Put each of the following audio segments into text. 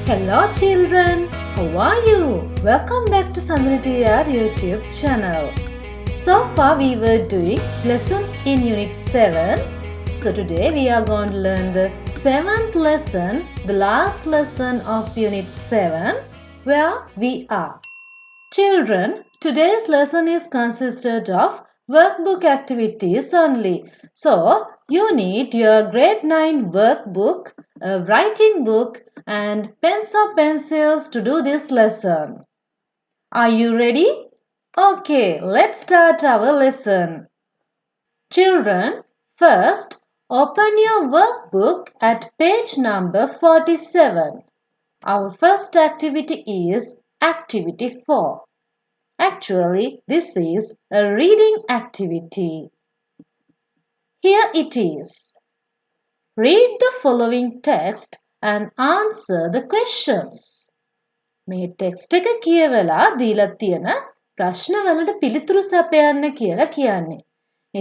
Hello children, how are you? Welcome back to Sandunitr YouTube channel. So far we were doing lessons in Unit 7. So today we are going to learn the 7th lesson, the last lesson of Unit 7, where we are. Children, today's lesson is consisted of workbook activities only. So, you need your grade 9 workbook, a writing book and pens or pencils to do this lesson. Are you ready? Okay, let's start our lesson. Children, first open your workbook at page number 47. Our first activity is Activity 4. Actually, this is a reading activity. Here it is. Read the following text and answer the questions. මේ text එක කියවලා දීලා තියෙන ප්‍රශ්න වලට පිළිතුරු සපයන්න කියලා කියන්නේ.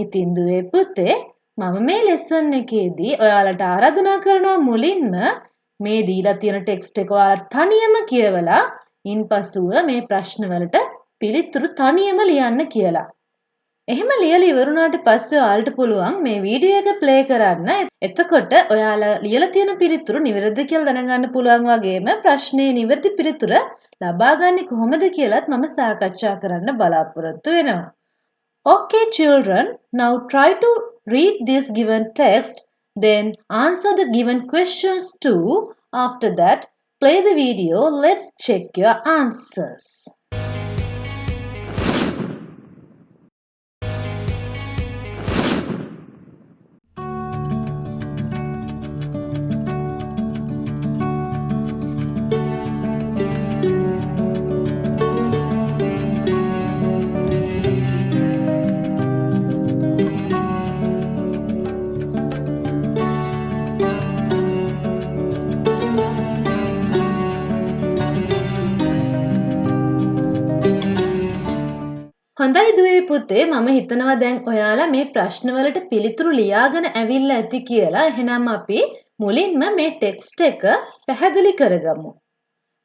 ඉතින් දුවේ පුතේ මම මේ ලෙසන් එකේදී ඔයාලට ආරාධනා කරනවා මුලින්ම මේ දීලා තියෙන ටෙක්ස්ට් එක ඔයාලා තනියම කියවලා ඉන්පසුව මේ ප්‍රශ්න වලට පිළිතුරු තනියම ලියන්න කියලා. එහෙම ලියලා ඉවරුණාට පස්සේ ඔයාලට පුළුවන් මේ වීඩියෝ එක ප්ලේ කරන්න. එතකොට ඔයාලා ලියලා තියෙන පිළිතුරු නිවැරදිද කියලා දැනගන්න පුළුවන් වගේම ප්‍රශ්නේ නිවැරදි පිළිතුර ලබා ගන්නේ කොහොමද කියලාත් මම සාකච්ඡා කරන්න බලාපොරොත්තු වෙනවා. Okay children, now try to read this given text, then answer the given questions too. After that, play the video. Let's check your answers. හොඳයි දුවේ පුතේ මම හිතනවා දැන් ඔයාලා මේ ප්‍රශ්න වලට පිළිතුරු ලියාගෙන ඇවිල්ලා ඇති කියලා. එහෙනම් අපි මුලින්ම මේ ටෙක්ස්ට් එක පැහැදිලි කරගමු.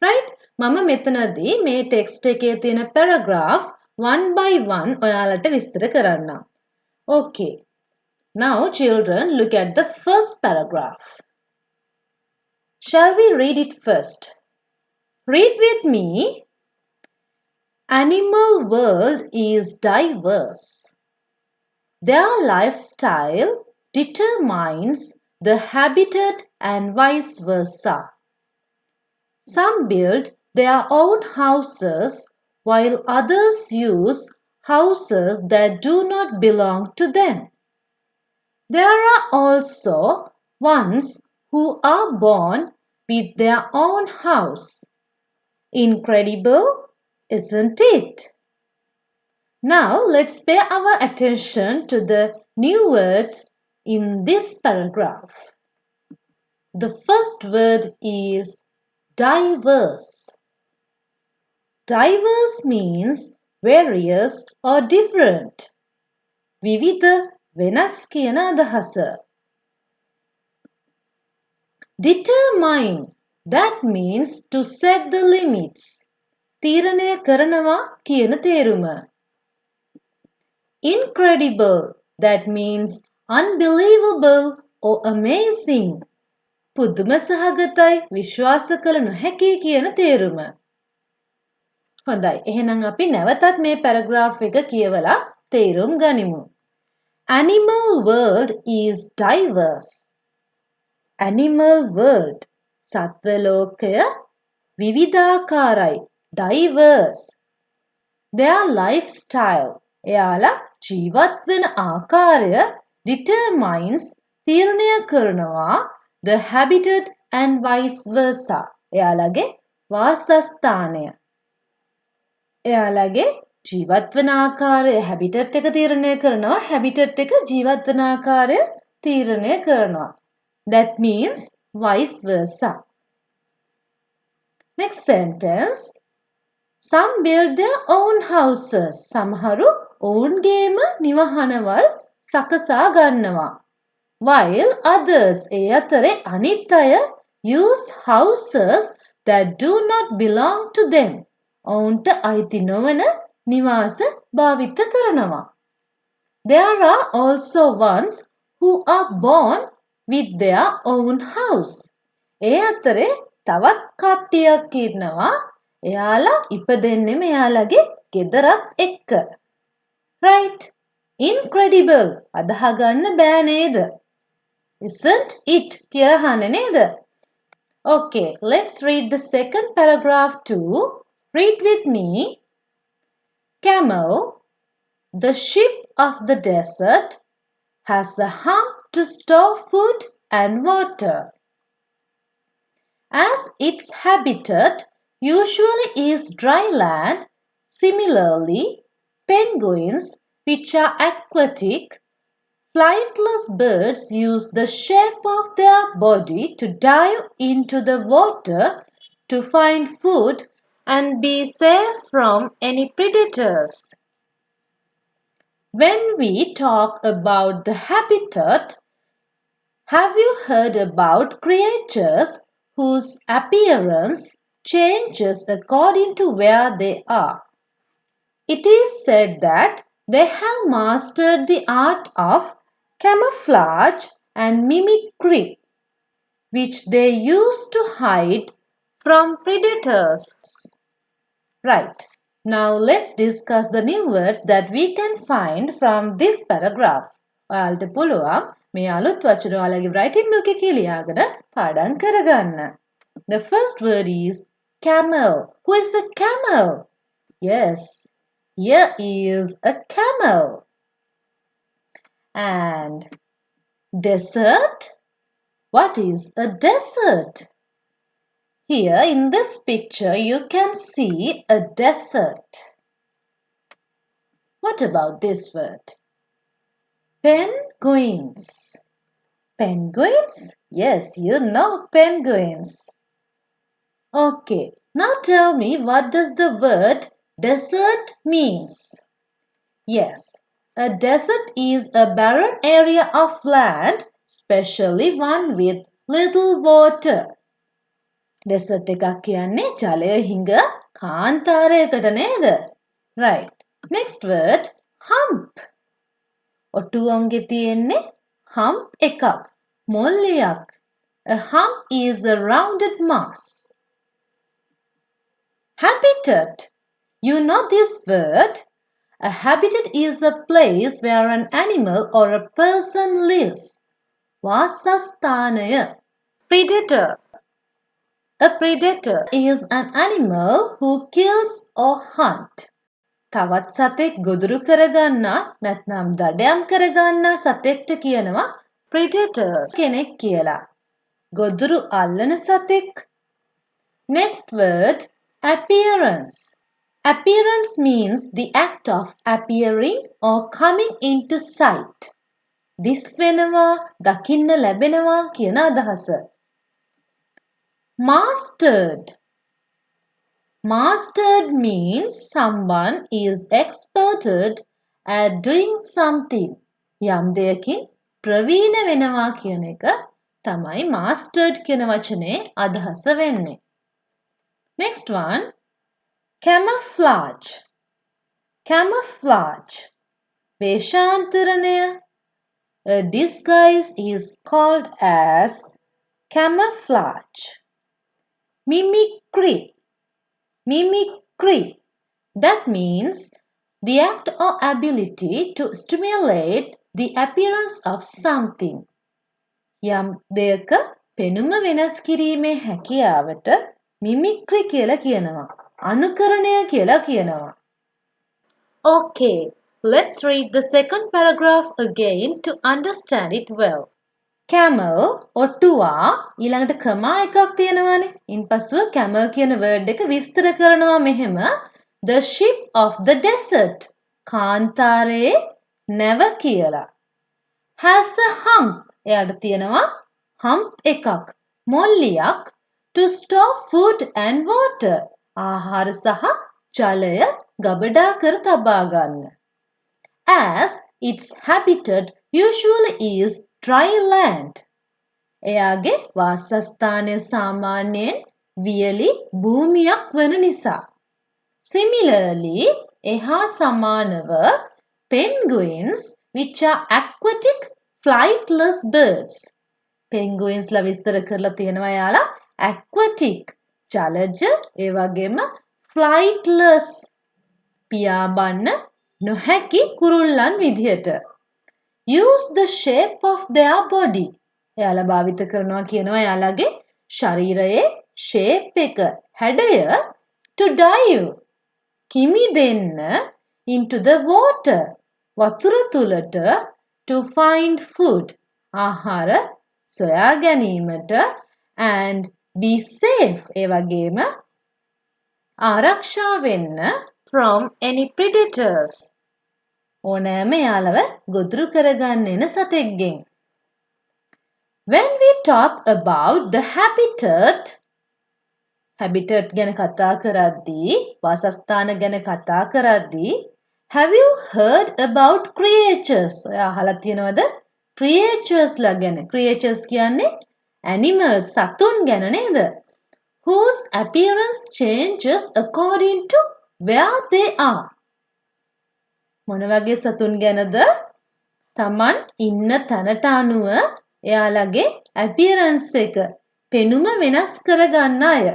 right? මම මෙතනදී මේ ටෙක්ස්ට් එකේ තියෙන paragraph one by one ඔයාලට විස්තර කරන්නම්. Okay. Now children, look at the first paragraph. Shall we read it first? Read with me. Animal world is diverse. Their lifestyle determines the habitat and vice versa. Some build their own houses while others use houses that do not belong to them. There are also ones who are born with their own house. Incredible, isn't it? Now let's pay our attention to the new words in this paragraph. The first word is diverse. Diverse means various or different. විවිධ වෙනස් කියන අදහස. Determine, that means to set the limits. තීරණය කරනවා කියන තේරුම. Incredible, that means unbelievable or amazing. පුදුම සහගතයි විශ්වාස කළ නොහැකි කියන තේරුම. හොඳයි එහෙනම් අපි නැවතත් මේ පැරග්‍රාෆ් එක කියවලා තේරුම් ගනිමු. Animal world is diverse. Animal world, සත්ව ලෝකය විවිධාකාරයි. Diverse. Their lifestyle, එයාලා ජීවත් වෙන ආකාරය determines, තීරණය කරනවා the habitat and vice versa. එයාලගේ වාසස්ථානය. එයාලගේ ජීවත් වෙන ආකාරය habitat එක තීරණය කරනවා, habitat එක ජීවත් වෙන ආකාරය තීරණය කරනවා. That means vice versa. Next sentence. Some build their own houses. සමහරු ඔවුන්ගේම නිවහනවල් සකසා ගන්නවා. While others, ඒ අතරේ අනිත් අය use houses that do not belong to them. ඔවුන්ට අයිති නොවන නිවාස භාවිත කරනවා. There are also ones who are born with their own house. ඒ අතරේ තවත් කට්ටියක් ඉන්නවා එයාලා ඉපදෙන්නෙම එයාලගේ ගෙදරත් එක්ක. Right? Incredible. අදහගන්න බෑ නේද? Isn't it? කියලා අහන්නේ නේද? Okay, let's read the second paragraph too. Read with me. Camel, the sheep of the desert, has a hump to store food and water. As its habitat usually is dry land, similarly, penguins, which are aquatic, flightless birds use the shape of their body to dive into the water to find food and be safe from any predators. When we talk about the habitat, have you heard about creatures whose appearance changes according to where they are? It is said that they have mastered the art of camouflage and mimicry, which they use to hide from predators. Right. Now let's discuss the new words that we can find from this paragraph. ඔයාලට පුළුවන් මේ අලුත් වචන ඔයාලගේ writing book එකේ ලියාගෙන පාඩම් කරගන්න. The first word is camel. Who is a camel? Yes, here is a camel. And desert? What is a desert? Here in this picture you can see a desert. What about this word? Penguins. Penguins? Yes, you know penguins. Okay, now tell me, what does the word desert means? Yes, a desert is a barren area of land, especially one with little water. Desert එකක් කියන්නේ ජලය හිඟ කාන්තාරයකට නේද? Right. Next word, hump. ඔටුවන්ගේ තියෙන්නේ hump එකක්. මොල්ලියක්. A hump is a rounded mass. Habitat. You know this word? A habitat is a place where an animal or a person lives. වාසස්ථානය. Predator. A predator is an animal who kills or hunt. තවත් සතෙක් ගොදුරු කරගන්නා නැත්නම් දඩයම් කරගන්නා සතෙක්ට කියනවා predator කෙනෙක් කියලා. ගොදුරු අල්ලන සතෙක්. Next word, appearance. Appearance means the act of appearing or coming into sight. This වෙනවා, දකින්න ලැබෙනවා කියන අදහස. Mastered. Mastered means someone is experted at doing something. යම් දෙයකින් ප්‍රවීණ වෙනවා කියන එක තමයි mastered කියන වචනේ අදහස වෙන්නේ. Next one, camouflage. Camouflage. වේශාන්තරණය. A disguise is called as camouflage. Mimicry. Mimicry. That means the act or ability to stimulate the appearance of something. යම් දෙයක පෙනුම වෙනස් කිරීමේ හැකියාවට mimicry කියලා කියනවා. අනුකරණය කියලා කියනවා. Okay, let's read the second paragraph again to understand it well. Camel, ඔටුවා ඊළඟට කමා එකක් තියෙනවානේ. ඉන්පසුව camel කියන word එක විස්තර කරනවා මෙහෙම. The sheep of the desert. කාන්තාරයේ නැව කියලා. Has a hump. එයාට තියෙනවා hump එකක්. මොල්ලියක්. To store food and water. ආහාර සහ ජලය ගබඩා කර තබා ගන්න. As its habitat usually is dry land. එයාගේ වාසස්ථානය සාමාන්‍යයෙන් වියලි භූමියක් වන නිසා. Similarly, එහා සමානව penguins which are aquatic flightless birds. Penguins ලා විස්තර කරලා තියෙනවා යාලා aquatic ජලජ ඒ වගේම flightless පියාඹන්න නොහැකි කුරුල්ලන් විදිහට. Use the shape of their body. එයාලා භාවිත කරනවා කියනවා එයාලගේ ශරීරයේ shape එක හැඩය to dive කිමි දෙන්න into the water වතුර තුලට to find food ආහාර සොයා ගැනීමට and be safe ඒ වගේම ආරක්ෂා වෙන්න from any predators ඕනෑම යාළව ගොදුරු කරගන්න එන සතෙක්ගෙන්. When we talk about the habitat ගැන කතා කරද්දී වාසස්ථාන ගැන කතා කරද්දී have you heard about creatures? ඔයා අහලා තියෙනවද creatures ලා ගැන? creatures කියන්නේ animals සතුන් ගැන නේද? whose appearance changes according to where they are. මොන වගේ සතුන් ගැනද? තමන් ඉන්න තැනට අනුව එයාලගේ appearance එක පෙනුම වෙනස් කරගන්න අය.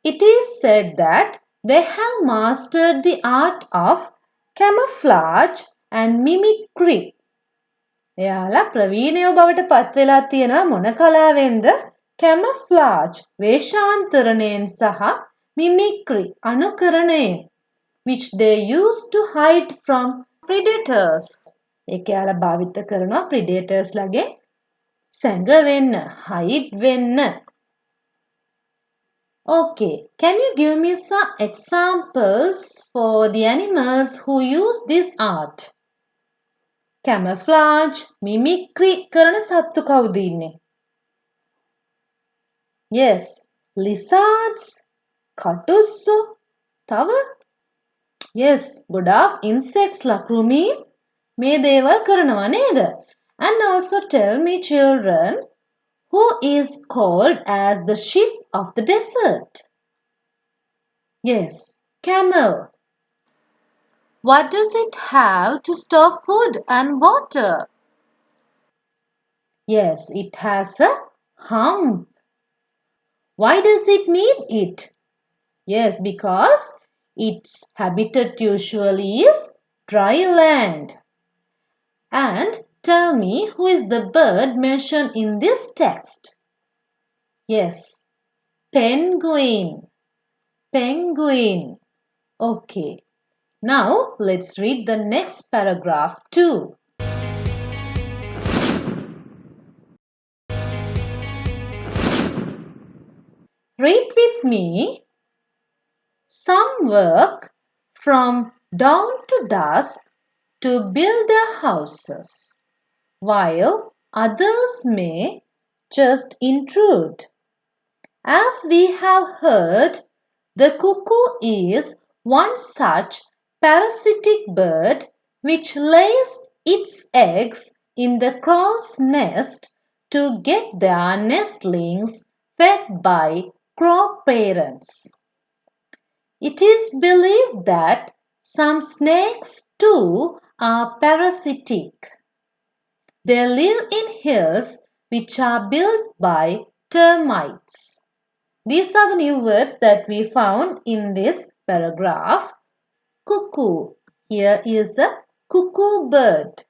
It is said that they have mastered the art of camouflage and mimicry. එයාලා ප්‍රවීණයෝ බවට පත් වෙලා තියෙනවා මොන කලාවෙන්ද? camouflage වේශාන්තරණයෙන් සහ mimicry අනුකරණයෙන් which they use to hide from predators. ඒක එයාලා භාවිත කරනවා predators ලගෙන් සැඟවෙන්න, hide වෙන්න. Okay, can you give me some examples for the animals who use this art? Camouflage, mimicry කරන සත්තු කවුද ඉන්නේ? Yes, lizards, කටුස්සු, තව? Yes, ගොඩාක් insects ලා කෘමි මේ දේවල් කරනවා නේද? And also tell me children, who is called as the sheep of the desert? Yes, camel. What does it have to store food and water? Yes, it has a hump. Why does it need it? Yes, because its habitat usually is dry land. And tell me, who is the bird mentioned in this text? Yes, penguin. Penguin. Okay. Now let's read the next paragraph too. Read with me. Some work from dawn to dusk to build their houses, while others may just intrude. As we have heard, the cuckoo is one such parasitic bird which lays its eggs in the crow's nest to get their nestlings fed by crow parents. It is believed that some snakes too are parasitic. They live in hills which are built by termites. These are the new words that we found in this paragraph. Cuckoo. Here is a cuckoo bird.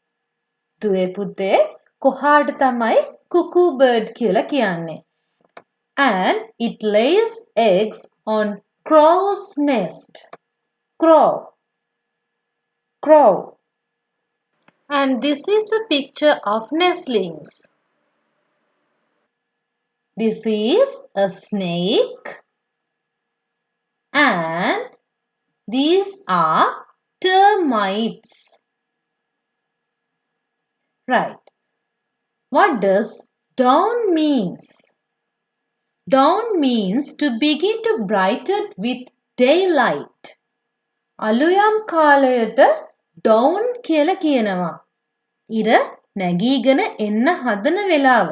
දුවේ පුතේ කොහාට තමයි cuckoo bird කියලා කියන්නේ? And it lays eggs on crow's nest. Crow. Crow. And this is a picture of nestlings. This is a snake and these are termites. Right. What does dawn means? Dawn means to begin to brighten with daylight. අලුයම් කාලයට dawn කියලා කියනවා. ඉර නැගීගෙන එන්න හදන වෙලාව.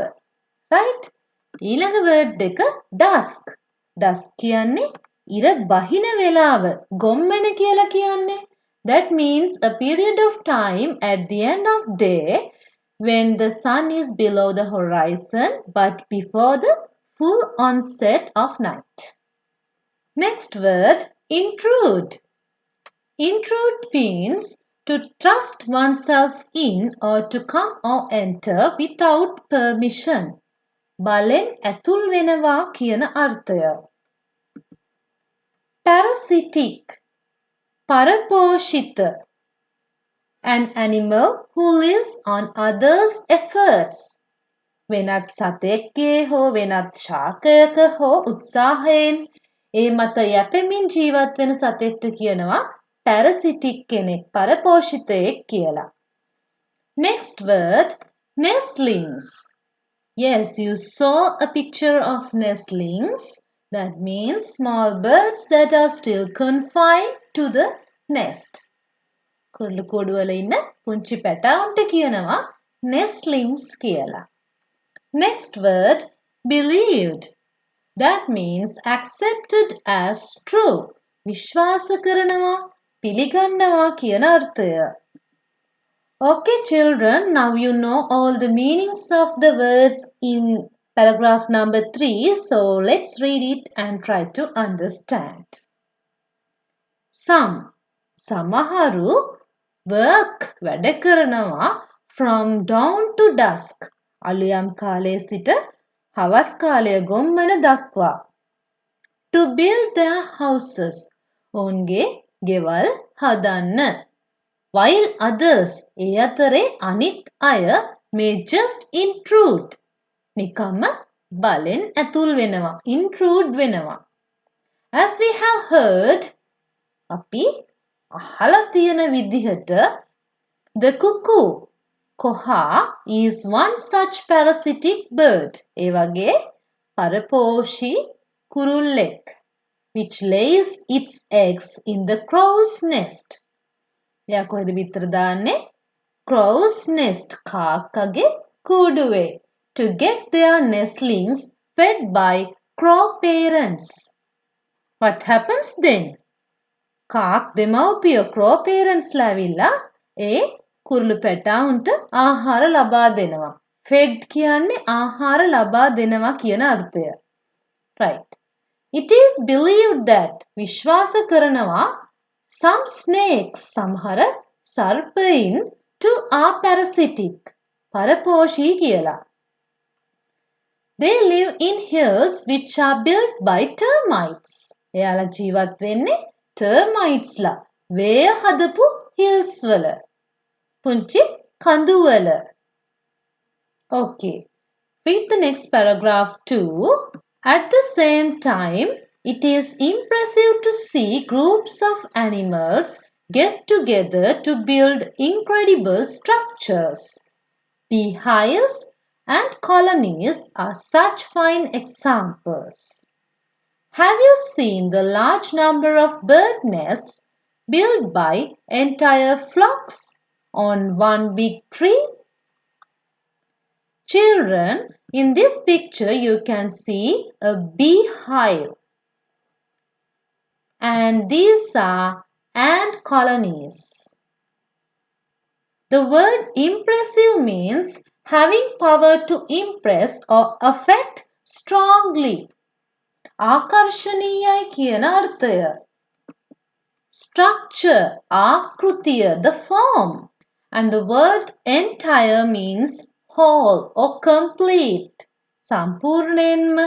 Right? ඊළඟ word එක dusk. dusk කියන්නේ ඉර බහින වෙලාව. ගොම්මන කියලා කියන්නේ. That means a period of time at the end of day when the sun is below the horizon but before the full onset of night. Next word, intrude. Intrude means to thrust oneself in or to come or enter without permission. බලෙන් ඇතුල් වෙනවා කියන අර්ථය. Parasitic, පරපෝෂිත. An animal who lives on others' efforts. වෙනත් සතෙක්ගේ හෝ වෙනත් ශාකයක හෝ උත්සාහයෙන් ඒ මත යැපෙමින් ජීවත් වෙන සතෙක්ට කියනවා parasitic කෙනෙක්, පරපෝෂිතයෙක් කියලා. Next word, nestlings. Yes, you saw a picture of nestlings. That means small birds that are still confined to the nest. කුරුළු කූඩුවල ඉන්න පුංචි පැටවුන්ට කියනවා nestlings කියලා. Next word, believed. That means accepted as true. විශ්වාස කරනවා, පිළිගන්නවා කියන අර්ථය. Okay, children, now you know all the meanings of the words in paragraph number 3. So let's read it and try to understand. Some. සමහරු work වැඩ කරනවා from dawn to dusk. අලුයම් කාලයේ සිට හවස් කාලය ගොම්මන දක්වා. To build their houses. ඔවුන්ගේ ගෙවල් හදන්න. While others, ඒ අතරේ අනිත් අය may just intrude. නිකම්ම බලෙන් ඇතුල් වෙනවා. Intrude වෙනවා. As we have heard, අපි අහලා තියෙන විදිහට the cuckoo, කොහා is one such parasitic bird. ඒ වගේ පරපෝෂී කුරුල්ලෙක්. Which lays its eggs in the crow's nest. එයා කොහෙද බිත්තර දාන්නේ? Crow's nest, කාක්කගේ කූඩුවේ. To get their nestlings fed by crow parents. What happens then? කාක් දෙමව්පිය crow parents ලාවිලා ඒ කුරුළු පැටවුන්ට ආහාර ලබා දෙනවා. Fed කියන්නේ ආහාර ලබා දෙනවා කියන අර්ථය. Right. It is believed that විශ්වාස කරනවා some snakes, සමහර සර්පයින් too are parasitic. පරපෝෂී කියලා. They live in hills which are built by termites. එයාලා ජීවත් වෙන්නේ termites ලා. වේය හදපු hills වල. පුංචි කඳු වල. Okay. Read the next paragraph too. At the same time, it is impressive to see groups of animals get together to build incredible structures. Beehives and colonies are such fine examples. Have you seen the large number of bird nests built by entire flocks on one big tree? Children, in this picture you can see a beehive. And these are ant colonies. The word impressive means having power to impress or affect strongly. ආකර්ශනීයයි කියන අර්ථය. Structure, ආකෘතිය, the form. And the word entire means whole or complete. සම්පූර්ණයෙන්ම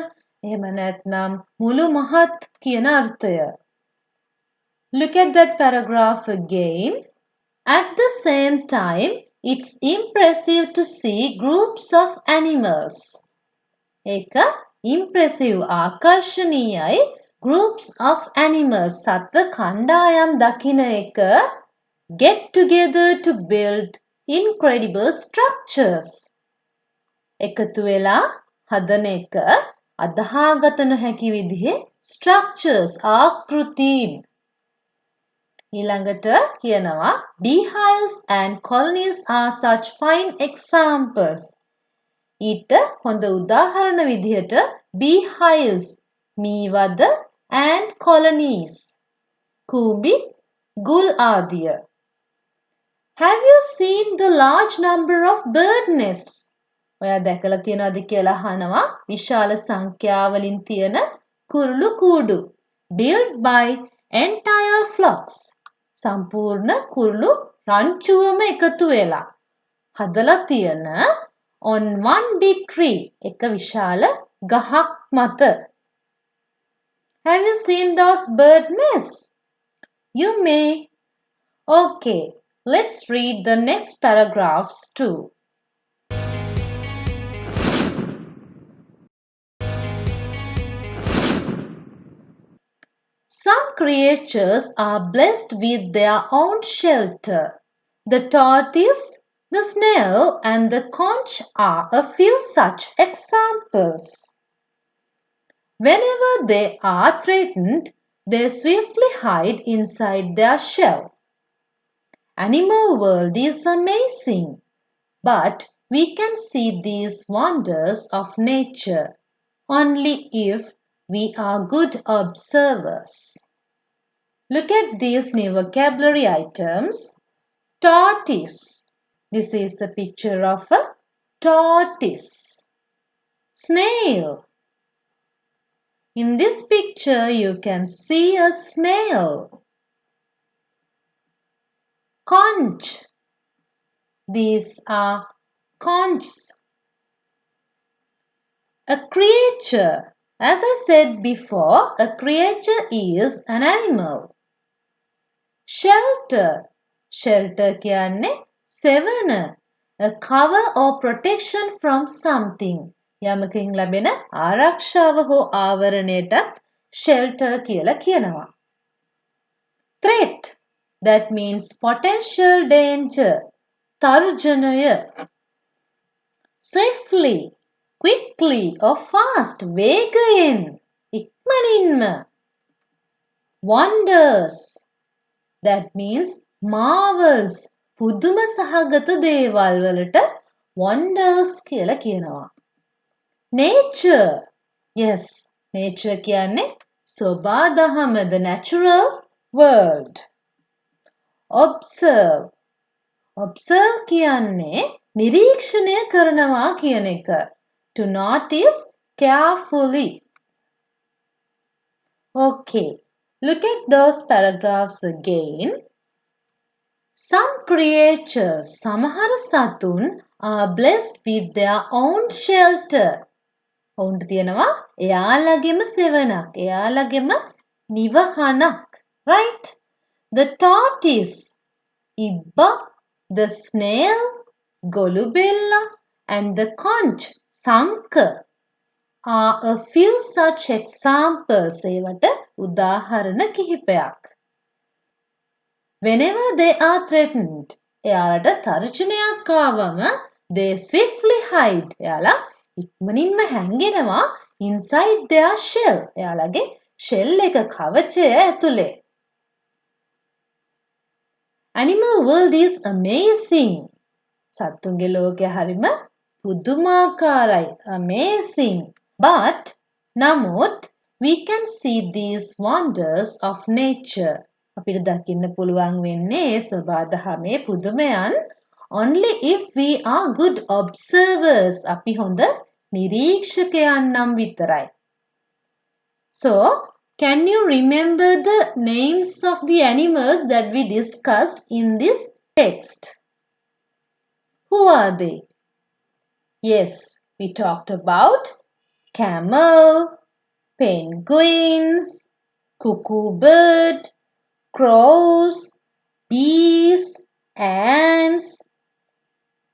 එහෙම නැත්නම් මුළු මහත් කියන අර්ථය. Look at that paragraph again. At the same time, it's impressive to see groups of animals. ඒක impressive, ආකර්ශනීයයි groups of animals, සත්ව කණ්ඩායම් දකින එක get together to build incredible structures. එකතු වෙලා හදන එක අදහාගත නොහැකි විදිහේ structures, ආකෘතීන්. ඊළඟට කියනවා beehives and colonies are such fine examples. ඊට හොඳ උදාහරණ විදිහට beehives, මීවද and colonies. කූඹි, ගුල් ආදිය. Have you seen the large number of bird nests? ඔයා දැකලා තියනවද කියලා අහනවා විශාල සංඛ්‍යාවලින් තියෙන කුරුළු කූඩු. Built by entire flocks. සම්පූර්ණ කුරුළු රංචුවම එකතු වෙලා හදලා තියෙන on one big tree. එක විශාල ගහක් මත. Have you seen those bird nests? You may. Okay, let's read the next paragraphs too. Some creatures are blessed with their own shelter. The tortoise, the snail, and the conch are a few such examples. Whenever they are threatened, they swiftly hide inside their shell. Animal world is amazing, but we can see these wonders of nature only if we are good observers. Look at these new vocabulary items. Tortoise. This is a picture of a tortoise. Snail. In this picture you can see a snail. Conch. These are conchs. A creature. As I said before, a creature is an animal. Shelter. Shelter කියන්නේ සෙවන. A cover or protection from something. යමකින් ලැබෙන ආරක්ෂාව හෝ ආවරණයටත් shelter කියලා කියනවා. Threat. That means potential danger. තර්ජනය. Swiftly. Quickly or fast. වේගයෙන්. ඉක්මනින්ම. Wonders. That means marvels. පුදුම සහගත දේවල් වලට wonders කියලා කියනවා. Nature. Yes, nature කියන්නේ සබාදහම, the natural world. Observe. Observe කියන්නේ නිරීක්ෂණය කරනවා කියන එක. To notice carefully. Okay, look at those paragraphs again. Some creatures, සමහර සතුන් are blessed with their own shelter. ඔවුන්ට තියෙනවා එයාලගෙම සෙවණක්, එයාලගෙම නිවහනක්. Right? The tortoise, ඉබ්බා, the snail, ගොළුබෙල්ලා, and the conch, සංක are a few such examples. ඒවට උදාහරණ කිහිපයක්. Whenever they are threatened, එයාලට තර්ජනයක් ආවම they swiftly hide. එයාලා ඉක්මනින්ම හැංගෙනවා inside their shell. එයාලගේ shell එක කවචය ඇතුලේ. Animal world is amazing. සත්තුන්ගේ ලෝකය හරිම පුදුමාකාරයි. Amazing. But නමුත් we can see these wonders of nature. අපිට දකින්න පුළුවන් වෙන්නේ ඒ සබාදහමේ පුදුමයන් only if we are good observers. අපි හොඳ නිරීක්ෂකයන් නම් විතරයි. So, can you remember the names of the animals that we discussed in this text? Who are they? Yes, we talked about camel, penguins, cuckoo bird, crows, bees, ants,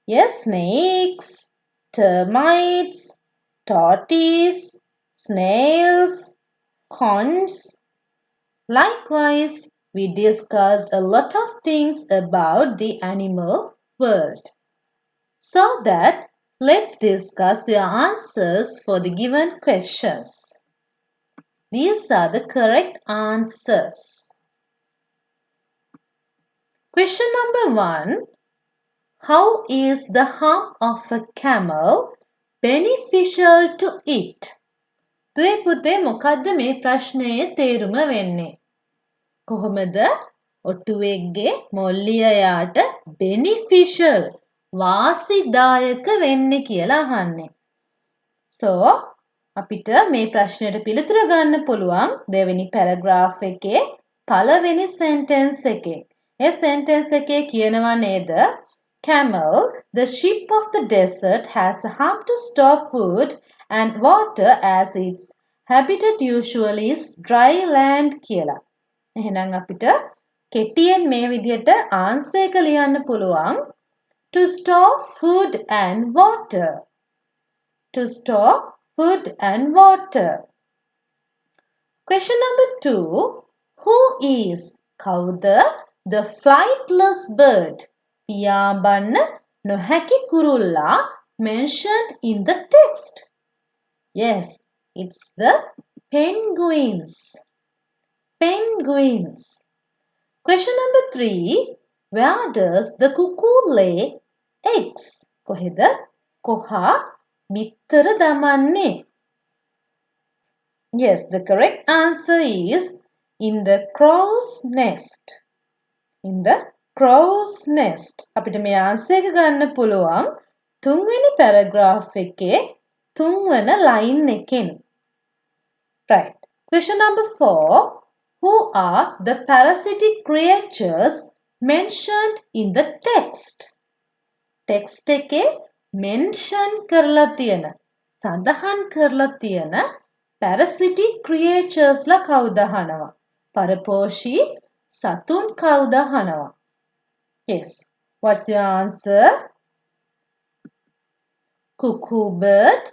yes, snakes, termites, tortoise, snails, conchs. Likewise, we discussed a lot of things about the animal world. So that let's discuss your answers for the given questions. These are the correct answers. Question number 1. How is the hump of a camel beneficial to it? දුවේ පුතේ මොකද්ද මේ ප්‍රශ්නයේ තේරුම වෙන්නේ? කොහොමද ඔට්ටුවෙක්ගේ මොල්ලියයාට beneficial වාසිදායක වෙන්නේ කියලා අහන්නේ. So අපිට මේ ප්‍රශ්නෙට පිළිතුර ගන්න පුළුවන් දෙවෙනි පැරග්‍රාෆ් එකේ පළවෙනි sentence එකේ. ඒ sentence එකේ කියනවා නේද? Camel, the sheep of the desert, has a hump to store food and water as its habitat usually is dry land කියලා. එහෙනම් අපිට කෙටියෙන් මේ විදිහට answer එක ලියන්න පුළුවන් to store food and water. To store food and water. Question number 2. Who is කවුද the flightless bird? පියාඹන්න නොහැකි කුරුල්ලා mentioned in the text. Yes, it's the penguins. Penguins. Question number 3. Where does the cuckoo lay eggs? කොහෙද කොහා බිත්තර දමන්නේ? Yes, the correct answer is in the crow's nest. In the crow's nest. අපිට මේ answer එක ගන්න පුළුවන් තුන්වෙනි paragraph එකේ තුන්වන line එකෙන්. Right. Question number 4. Who are the parasitic creatures mentioned in the text? Text එකේ mention කරලා තියෙන සඳහන් කරලා තියෙන parasitic creatures ලා කවුද අහනවා? පරපෝෂී සතුන් කවුද අහනවා? Yes. What's your answer? Cuckoo bird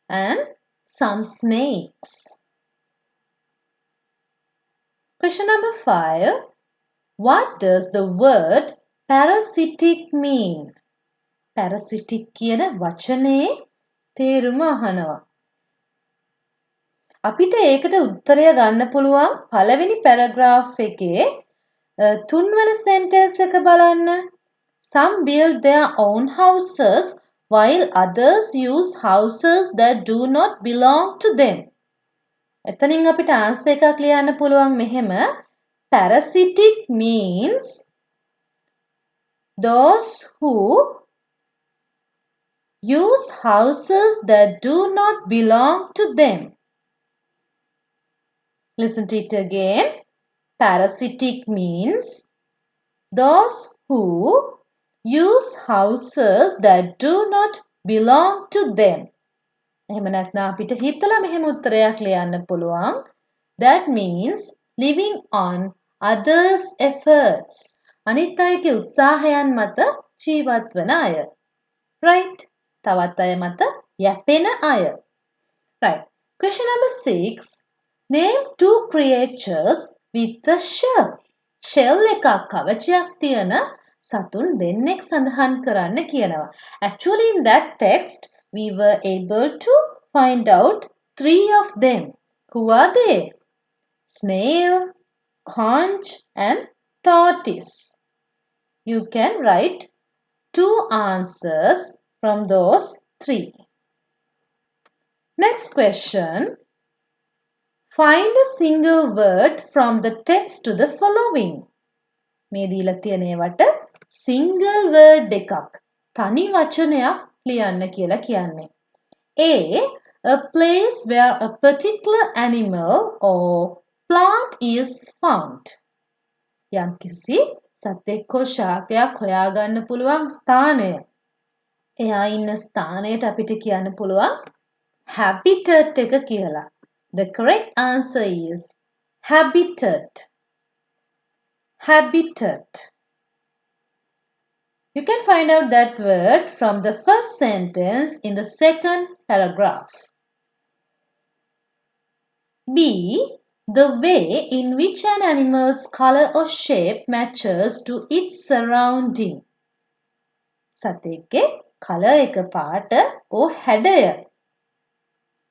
and some snakes. Question number 5. What does the word parasitic mean? Parasitic කියන වචනේ තේරුම අහනවා. අපිට ඒකට උත්තරය ගන්න පුළුවන් පළවෙනි paragraph එකේ තුන්වන sentence එක බලන්න. Some build their own houses while others use houses that do not belong to them. එතනින් අපිට answer එකක් ලියන්න පුළුවන් මෙහෙම. Parasitic means those who use houses that do not belong to them. Listen to it again. Parasitic means those who use houses that do not belong to them. එහෙම නැත්නම් අපිට හිතලා මෙහෙම උත්තරයක් ලියන්න පුළුවන්. That means living on others' efforts. අනිත් අයගේ උත්සාහයන් මත ජීවත් වන අය. Right? තවත් අය මත යැපෙන අය. Right. Question number 6. Name 2 creatures with a shell. Shell එකක් කවචයක් තියෙන සතුන් දෙන්නෙක් සඳහන් කරන්න කියනවා. Actually in that text we were able to find out 3 of them. Who are they? Snail, conch and tortoise. You can write 2 answers from those 3. Next question. Find a single word from the text to the following. මේ දීලා තියෙන ඒවට single word එකක් තනි වචනයක් ලියන්න කියලා කියන්නේ. A place where a particular animal or plant is found. යම්කිසි සතෙක් හෝ ශාකයක් හොයාගන්න පුළුවන් ස්ථානය. එයා ඉන්න ස්ථානයට අපිට කියන්න පුළුවන් habitat එක කියලා. The correct answer is habitat. Habitat. You can find out that word from the first sentence in the second paragraph. B. The way in which an animal's color or shape matches to its surrounding. සතෙක්ගේ color එක පාට ඕ හැඩය.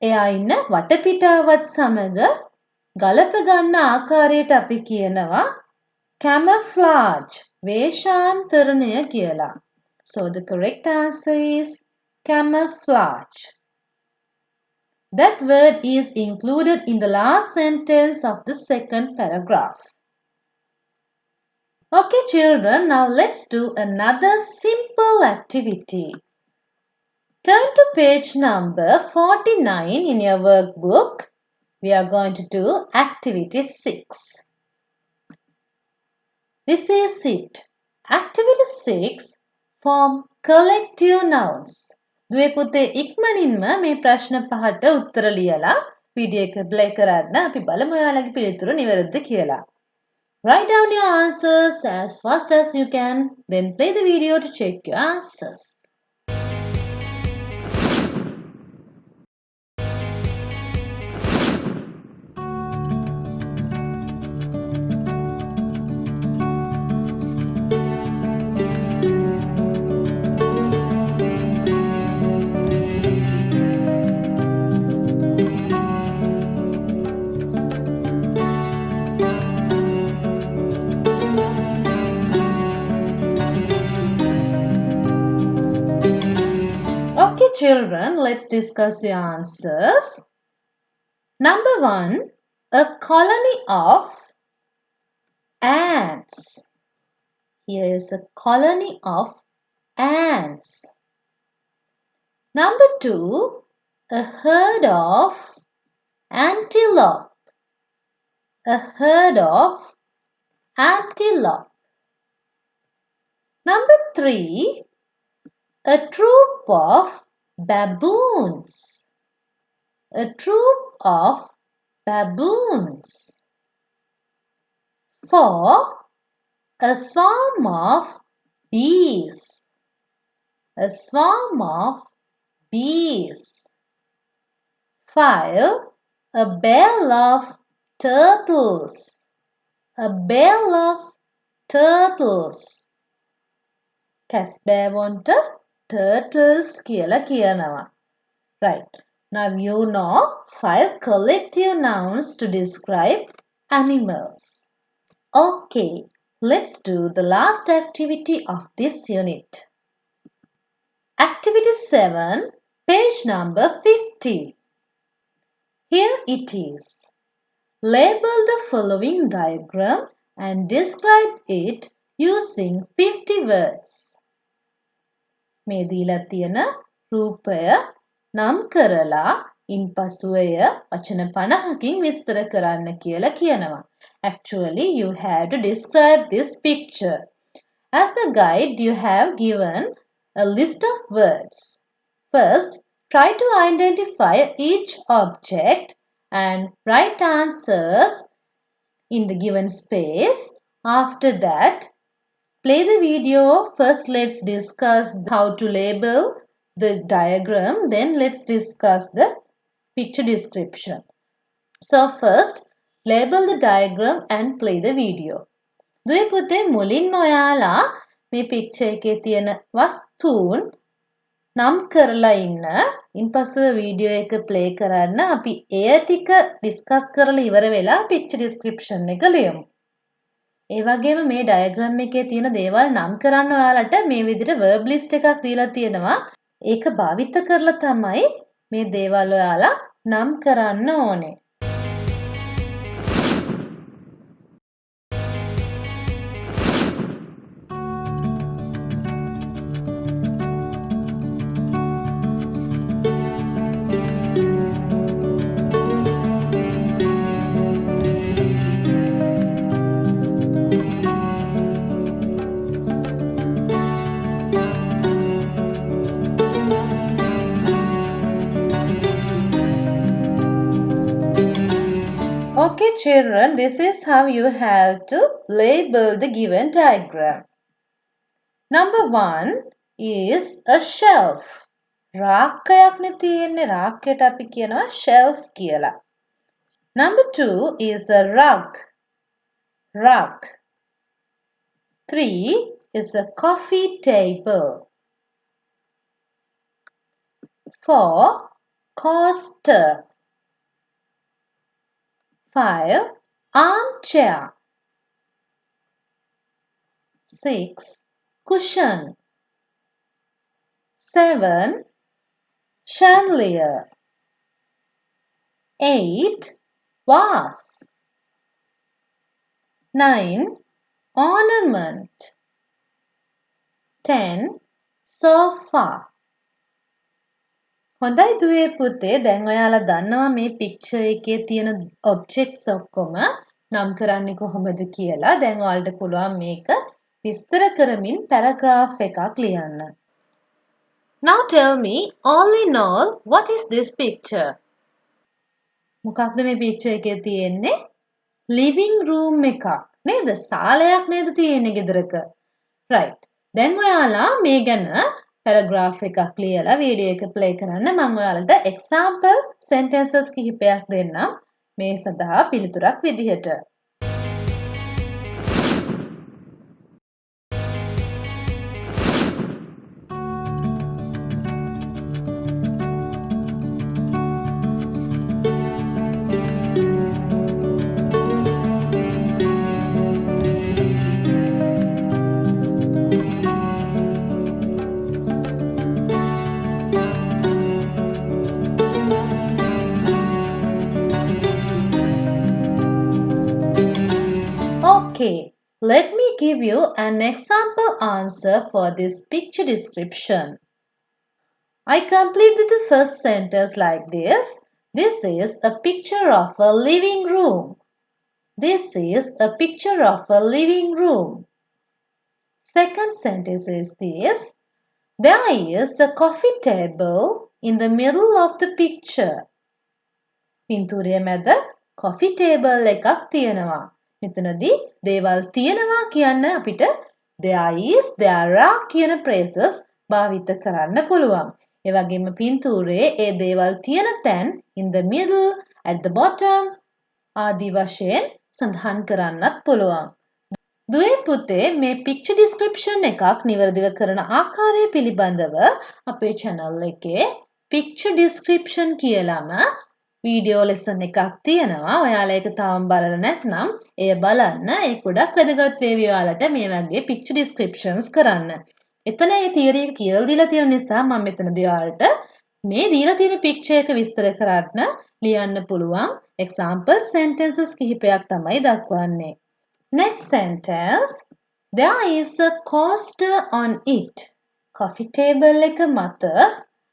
එයා ඉන්න වටපිටාවත් සමග ගලප ගන්න ආකාරයට අපි කියනවා camouflage. වේශාන්තරණය කියලා. So the correct answer is camouflage. That word is included in the last sentence of the second paragraph. Okay children, now let's do another simple activity. Turn to page number 49 in your workbook. We are going to do activity 6. This is it. Activity 6 form collective nouns. දුවේ පුතේ ඉක්මනින්ම මේ ප්‍රශ්න පහට උත්තර ලියලා video එක play කරන්න අපි බලමු ඔයාලගේ පිළිතුරු නිවැරදිද කියලා. Write down your answers as fast as you can, then play the video to check your answers. Okay children, let's discuss your answers. Number 1, a colony of ants. Here is a colony of ants. Number 2, a herd of antelope. A herd of antelope. Number 3, a troop of baboons. A troop of baboons. 4, a swarm of bees. A swarm of bees. 5, a bell of turtles. A bell of turtles. කැස්බෑවොන්ට turtles කියලා කියනවා. Right. Now you know 5 collective nouns to describe animals. Okay, let's do the last activity of this unit. Activity 7, page number 50. Here it is. Label the following diagram and describe it using 50 words. මේ දීලා තියෙන රූපය නම් කරලා ඉන්පසු එය වචන 50කින් විස්තර කරන්න කියලා කියනවා. Actually, you have to describe this picture. As a guide, you have given a list of words. First, try to identify each object and write answers in the given space. After that, play the video. First, let's discuss how to label the diagram. Then, let's discuss the picture description. So, first, label the diagram and play the video. දුවේ පුතේ මුලින්ම ඔයාලා මේ picture එකේ තියෙන වස්තුන් නම් කරලා ඉන්න. ඉන්පසු වීඩියෝ එක ප්ලේ කරන්න අපි එය ටික ඩිස්කස් කරලා ඉවර වෙලා picture description එක ලියමු. ඒ වගේම මේ ඩයග්‍රෑම් එකේ තියෙන දේවල් නම් කරන්න ඔයාලට මේ විදිහට verb list එකක් දීලා තියෙනවා. ඒක භාවිත කරලා තමයි මේ දේවල් ඔයාලා නම් කරන්න ඕනේ. Okay children, this is how you have to label the given diagram. Number 1 is a shelf. රාක්කයක්නේ තියෙන්නේ. රාක්කයට අපි කියනවා shelf කියලා. Number 2 is a rug. Rug. 3 is a coffee table. 4, coaster. 5, armchair. 6, cushion. 7, chandelier. 8. Vase. 9. Ornament. 10. Sofa. හොඳයි දුවේ පුතේ දැන් ඔයාලා දන්නවා මේ පික්චර් එකේ තියෙන ඔබ්ජෙක්ට්ස් ඔක්කොම නම් කරන්නේ කොහොමද කියලා. දැන් ඔයාලට පුළුවන් මේක විස්තර කරමින් පැරග්‍රාෆ් එකක් ලියන්න. Now tell me all in all what is this picture? මොකක්ද මේ පික්චර් එකේ තියෙන්නේ? living room එකක් නේද? සාලයක් නේද තියෙන්නේ ගෙදරක. right. දැන් ඔයාලා මේ ගැන පැරග්‍රාෆ් එකක් ලියලා වීඩියෝ එක ප්ලේ කරන්න. මම ඔයාලට example sentences කිහිපයක් දෙන්නම් මේ සඳහා පිළිතුරක් විදිහට. Okay, let me give you an example answer for this picture description. I completed the first sentence like this. This is a picture of a living room. This is a picture of a living room. Second sentence is this. There is a coffee table in the middle of the picture. පින්තූරය මැද coffee table එකක් තියෙනවා. මෙතනදී දේවල් තියෙනවා කියන්න අපිට there is, there are කියන phrases භාවිත කරන්න පුළුවන්. ඒ වගේම පින්තූරයේ ඒ දේවල් තියෙන තැන් in the middle, at the bottom ආදී වශයෙන් සඳහන් කරන්නත් පුළුවන්. දුවේ පුතේ මේ picture description එකක් නිවැරදිව කරන ආකාරය පිළිබඳව අපේ channel එකේ picture description කියලාම වීඩියෝ ලෙසන් එකක් තියෙනවා. ඔයාලා ඒක තාම බලලා නැත්නම් එය බලන්න. ඒක ගොඩක් වැදගත් වේවි ඔයාලට මේ වගේ picture descriptions කරන්න. එතන මේ theory එක කියලා දීලා තියෙන නිසා මම මෙතනදී ඔයාලට මේ දීලා තියෙන picture එක විස්තර කරන්න ලියන්න පුළුවන් example sentences කිහිපයක් තමයි දක්වන්නේ. Next sentence. There is a coaster on it. Coffee table එක මත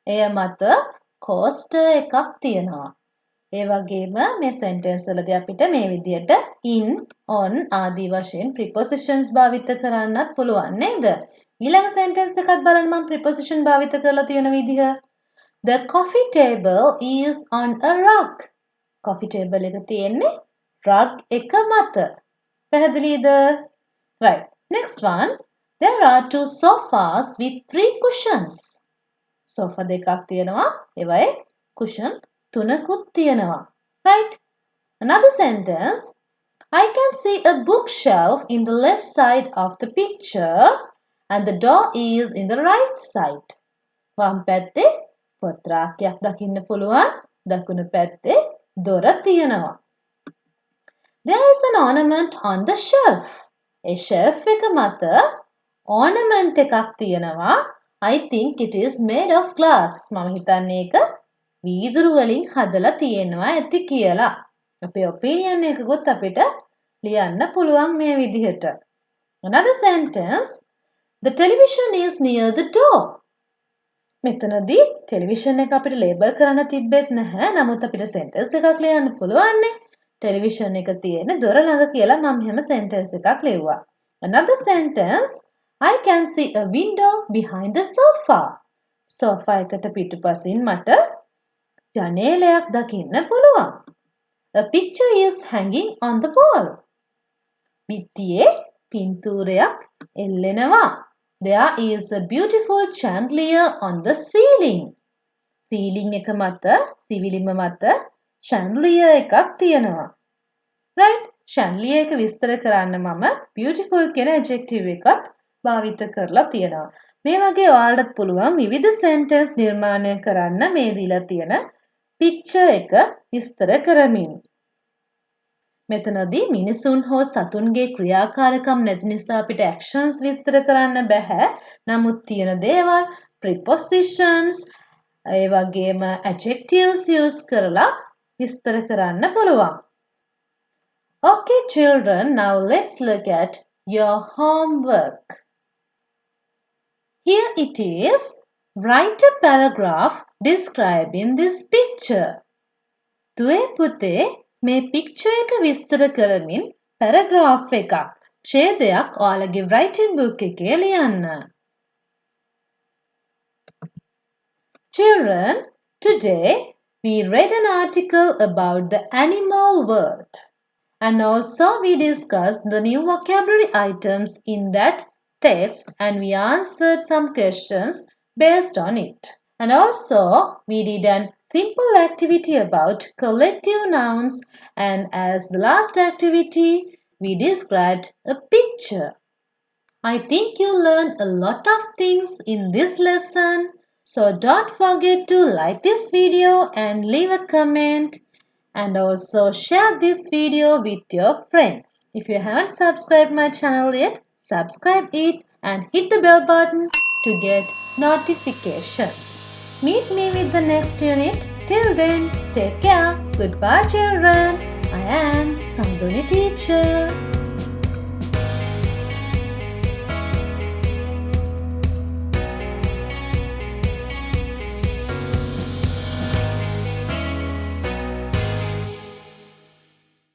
එය මත coaster එකක් තියෙනවා. ඒ වගේම මේ sentence වලදී අපිට මේ විදිහට in, on ආදී වශයෙන් prepositions භාවිත කරන්නත් පුළුවන් නේද? ඊළඟ sentence එකත් බලන්න මම preposition භාවිත කරලා තියෙන විදිහ. The coffee table is on a rug. Coffee table එක තියෙන්නේ rug එක මත. පැහැදිලිද? Right. Next one. There are 2 sofas with 3 cushions. Sofa දෙකක් තියෙනවා. ඒවයි cushion තුනකුත් තියෙනවා. Right? Another sentence. I can see a bookshelf in the left side of the picture and the door is in the right side. වම් පැත්තේ පොත් රාක්කයක් දකින්න පුළුවන්. දකුණු පැත්තේ දොර තියෙනවා. There is an ornament on the shelf. A shelf එක මත ornament එකක් තියෙනවා. I think it is made of glass. මම හිතන්නේ ඒක වීදුරු වලින් හදලා තියෙනවා ඇති කියලා. අපේ opinion එකකුත් අපිට ලියන්න පුළුවන් මේ විදිහට. Another sentence. The television is near the door. මෙතනදී television එක අපිට label කරන්න තිබෙත් නැහැ. නමුත් අපිට sentence එකක් ලියන්න පුළුවන් නේ. television එක තියෙන දොර ළඟ කියලා මම එහෙම sentence එකක් ලිව්වා. Another sentence. I can see a window behind the sofa. sofa එකට පිටුපසින් මට ජනේලයක් දකින්න පුළුවන්. A picture is hanging on the wall. බිත්තියේ පින්තූරයක් එල්ලෙනවා. There is a beautiful chandelier on the ceiling. Ceiling එක මත, සිවිලිම මත chandelier එකක් තියෙනවා. Right? chandelier එක විස්තර කරන්න මම beautiful කියන adjective එකත් භාවිත කරලා තියෙනවා. මේ වගේ ඔයාලට පුළුවන් විවිධ sentence නිර්මාණය කරන්න මේ දීලා තියෙන picture එක විස්තර කරමින්. මෙතනදී මිනිසුන් හෝ සතුන්ගේ ක්‍රියාකාරකම් නැති නිසා අපිට actions විස්තර කරන්න බෑ. නමුත් තියෙන දේවල් prepositions ඒ වගේම adjectives use කරලා විස්තර කරන්න පුළුවන්. Okay children, now let's look at your homework. Here it is. Write a paragraph describing this picture. දුවේ පුතේ මේ picture එක විස්තර කරමින් paragraph එකක් ඡේදයක් ඔයාලගේ writing book එකේ ලියන්න. Children, today we read an article about the animal world and also we discussed the new vocabulary items in that text and we answered some questions based on it. And also we did a simple activity about collective nouns and as the last activity we described a picture. I think you learned a lot of things in this lesson. So don't forget to like this video and leave a comment and also share this video with your friends. If you haven't subscribed my channel yet, subscribe it and hit the bell button to get notifications. Meet me with the next unit. Till then, take care. Goodbye children. I am Sanduni teacher.